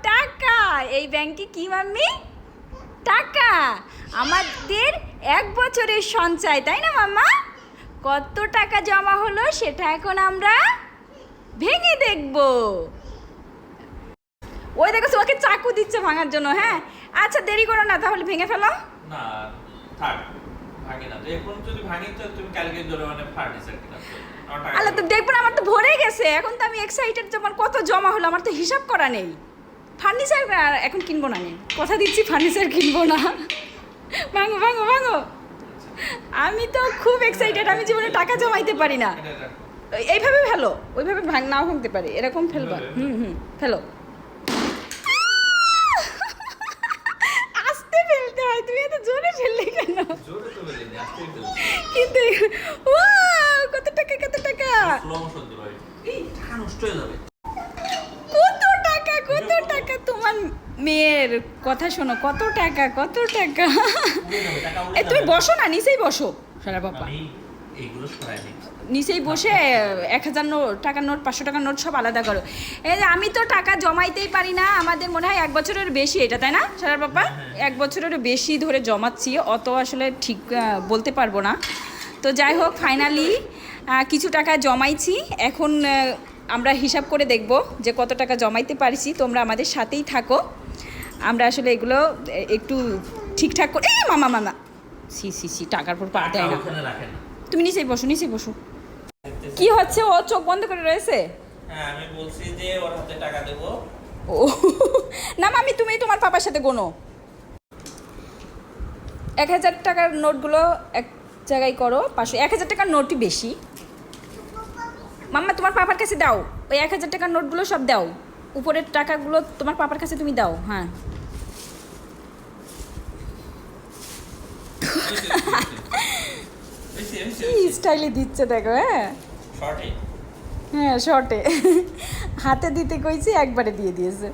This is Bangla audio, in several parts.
টাকা। এই ব্যাংকে কি মাম্মি? টাকা। আমাদের 1 বছরের সঞ্চয়, তাই না মাম্মা? কত টাকা জমা হলো সেটা এখন আমরা ভেঙে দেখব। ওই দেখো তোমাকে চাকু দিচ্ছে ভাঙার জন্য। হ্যাঁ আচ্ছা, দেরি করো না, তাহলে ভেঙে ফেলো। না থাক, ভাঙি না। এখন যদি ভাঙি তো তুমি কালকে ধরে মানে ফার্নিচার কিনা আল্লাহ, তো দেখবো না, আমার তো ভরে গেছে। এখন তো আমি এক্সাইটেড যে আমার কত জমা হলো, আমার তো হিসাব করা নেই। ফার্নিচার এখন কিনবো না, আমি কথা দিচ্ছি ফার্নিচার কিনবো না। ভাঙো ভাঙো ভাঙো। আমি তো খুব এক্সাইটেড, আমি জীবনে টাকা জমাইতে পারি না। এইভাবে ফেলো, ওইভাবে নাও ভাঙতে পারে, এরকম ফেলবা। ফেলো। আস্তে ফেলতে হয়, তুমি এত জোরে ফেললে কেন? জোরে তো বলিনি, আস্তেই তো। কিন্তু ওয়াও, কত টাকা কত টাকা! স্লো মোশন দিবা, এই টাকা নষ্ট হয়ে যাবে। কত টাকা কত টাকা! তোমার মেয়ের কথা শোনো, কত টাকা কত টাকা! তুমি বসো না, নিচেই বসো সারা বাবা। আমি এইগুলো সরাই নিই। নিচেই বসে 1000 টাকার নোট, 500 টাকার নোট সব আলাদা করো। এই যে আমি তো টাকা জমাইতেই পারি না, আমাদের মনে হয় 1 বছরের বেশি এটা, তাই না সারা বাবা? 1 বছরেরও বেশি ধরে জমাচ্ছি, অত আসলে ঠিক বলতে পারবো না। তো যাই হোক, ফাইনালি কিছু টাকা জমাইছি। এখন আমরা হিসাব করে দেখব যে কত টাকা জমাইতে পারছি। তোমরা আমাদের সাথেই থাকো, আমরা আসলে এগুলো একটু ঠিকঠাক করে। এই মামা মামা, সি সি সি, টাকার পর পা দেয় না। তুমি নিচেই বসো, নিচেই বসো। কি হচ্ছে? ও চোখ বন্ধ করে রয়েছে। হ্যাঁ, আমি বলছি যে ওর হাতে টাকা দেবো। ও না মামি, তুমি তোমার পাপার সাথে গোনো। 1000 টাকার নোটগুলো এক জায়গায় করো, 1000 টাকার নোটই বেশি। মাম্মা তোমার পাপার কাছে দাও, ওই 1000 টাকার নোটগুলো সব দাও। উপরের টাকাগুলো তোমার পাপার কাছে তুমি দাও। হ্যাঁ স্টাইলে দিচ্ছে দেখো। হ্যাঁ হ্যাঁ, শর্টে হাতে দিতে কইছি, একবারে দিয়ে দিয়েছে।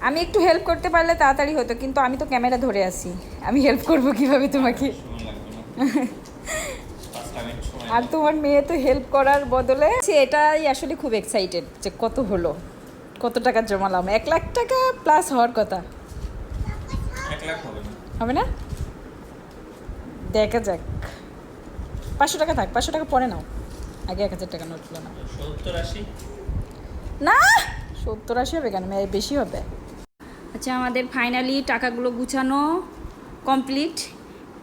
আমি একটু হেল্প করতে পারলে তাড়াতাড়ি হতো, কিন্তু আমি তো ক্যামেরা ধরে আছি, আমি হেল্প করব কিভাবে তোমাকে? আর তোমার মেয়ে তো হেল্প করার বদলে এটাই আসলে খুব এক্সাইটেড যে কত হলো, কত টাকা জমালাম। 1 লাখ টাকা প্লাস হওয়ার কথা। 1 লাখ হবে না? দেখা যাক। 500 টাকা থাক, 500 টাকা পরে নাও, আগে 1000 টাকা নোটগুলো না। 70-80 না, 70-80 হবে কেন, বেশি হবে। আচ্ছা, আমাদের ফাইনালি টাকাগুলো গুছানো কমপ্লিট।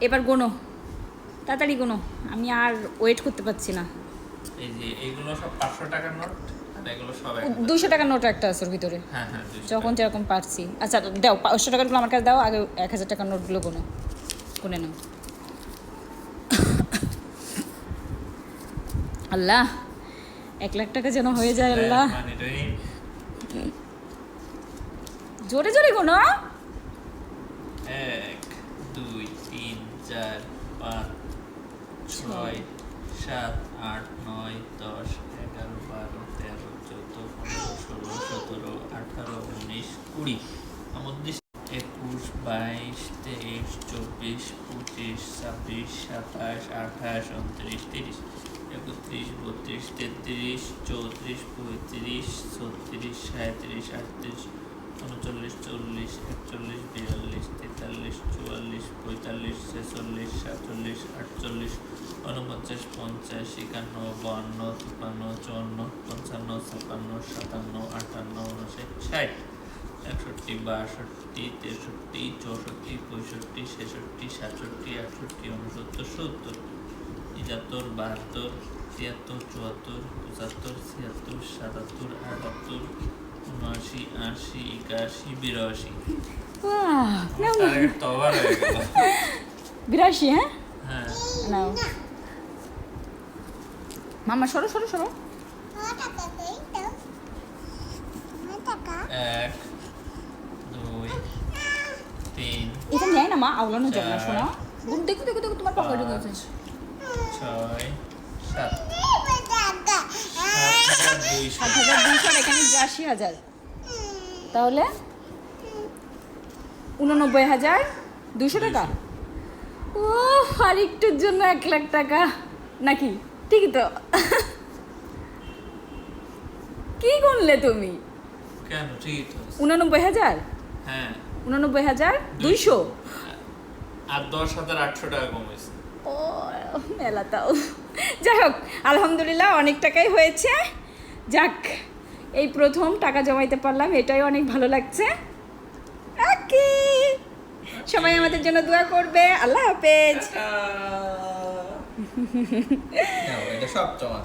এবার গোনো, তাড়াতাড়ি গোনো, আমি আর ওয়েট করতে পারছি না। এই যে এইগুলো সব 500 টাকার নোট, আর এগুলো সব 200 টাকার নোট একটা আছে ওর ভিতরে। হ্যাঁ হ্যাঁ, 200 যখন যেরকম পারছি। আচ্ছা দাও, 500 টাকারগুলো আমার কাছে দাও, আগে 1000 টাকার নোটগুলো গোনো, গুনে নাও। আল্লাহ, 1 লাখ টাকা যেন হয়ে যায় আল্লাহ। জোরে জোরে গোনো। 1 2 3 4 5 6 7 8 9 10 11 12 13 14 15 16 17 18 19 20। আমাদের 21 22 23 24 25 26 27 28 29 30 31 32 33 34 35 36 37 38 39 40 41 42 43 44 45 46 47 48 49 50 51 52 53 54 55 56 57 58 59 60 61 62 63 64 65 66 67 68 69 70 71 72 73 74 75 76 77 78 79 80 81 82। হ্যাঁ হ্যাঁ, নাও মামা, সরো সরো সরো। 1 2 3 এটা নেয় না মা, আওলানো যাবে না শোনা। দেখো দেখো দেখো, তোমার পকেটে গেছে। 6 7 7,200, এখানে 82,000, তাহলে 89,200 টাকা। ও, আর একটুর জন্য 1 লাখ টাকা নাকি? ঠিকই তো। কি গুনলে তুমি? কেন ঠিকই তো আছে। 89,000, হ্যাঁ 89,200। আর 10,800 টাকা কমেছে। ও মেলা তাও। যাই হোক, আলহামদুলিল্লাহ অনেক টাকাই হয়েছে। যাক, এই প্রথম টাকা জমাইতে পারলাম, এটাই অনেক ভালো লাগছে। ওকে, সবাই আমাদের জন্য দোয়া করবে। আল্লাহ হাফেজ। এটা সব জমা